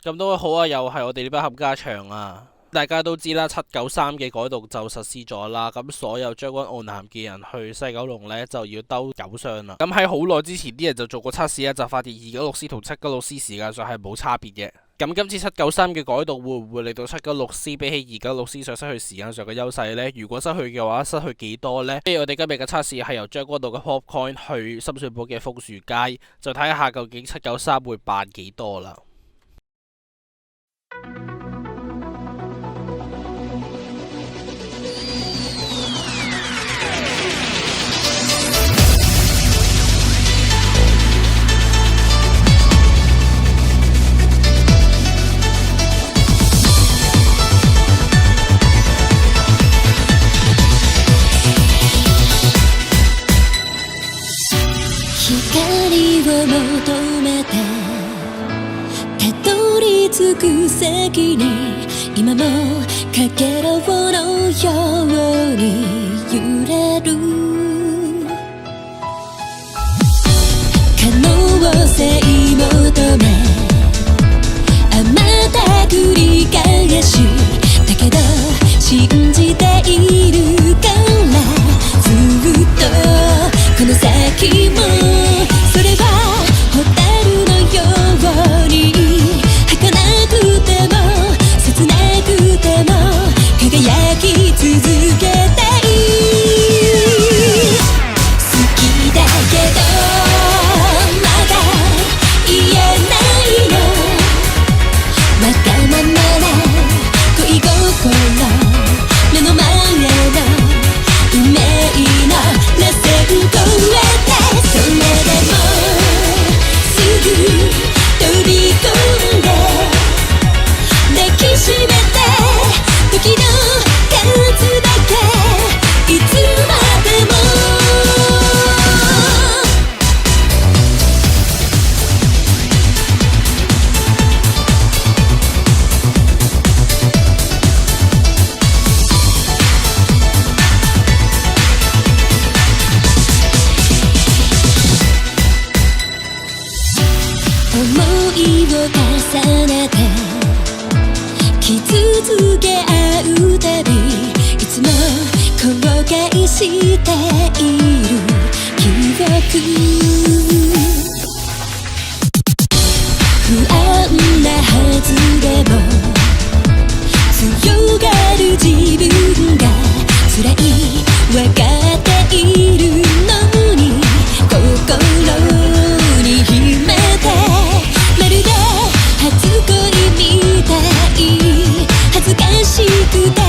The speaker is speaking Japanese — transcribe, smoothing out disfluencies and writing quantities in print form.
咁都好啊，又係我哋呢班冚家祥啊！大家都知啦，793嘅改動就實施咗啦，咁所有將軍澳南嘅人去西九龍呢，就要兜9箱啦。咁喺好耐之前啲人就做過測試咧，就發現 296C 同 796C 時間上係冇差別嘅。咁今次793嘅改動會唔會令到 796C 比起 296C 上失去時間上嘅優勢呢？如果失去嘅話，失去幾多呢？譬如我哋今日嘅測試係由將軍澳嘅 Popcoin 去深水埗嘅楓樹街，就睇下究竟793會扮幾多啦。を求めてたどり着く先に今もかけらのように揺れる可能性求めあまた繰り返しだけど信じているからずっとこの先もそれはホタルのように儚くても切なくても輝き続けたい好きだけどまだ言えないのわがままな恋心目の前の運命の螺旋越えてそれでも飛び込んで抱きしめて時の数だけいつまでも思いを重ねて傷つけ合うたびいつも後悔している記憶不安なはずでも強がる自分が辛い分かっているのに心に秘めてまるで初恋みたい恥ずかしくて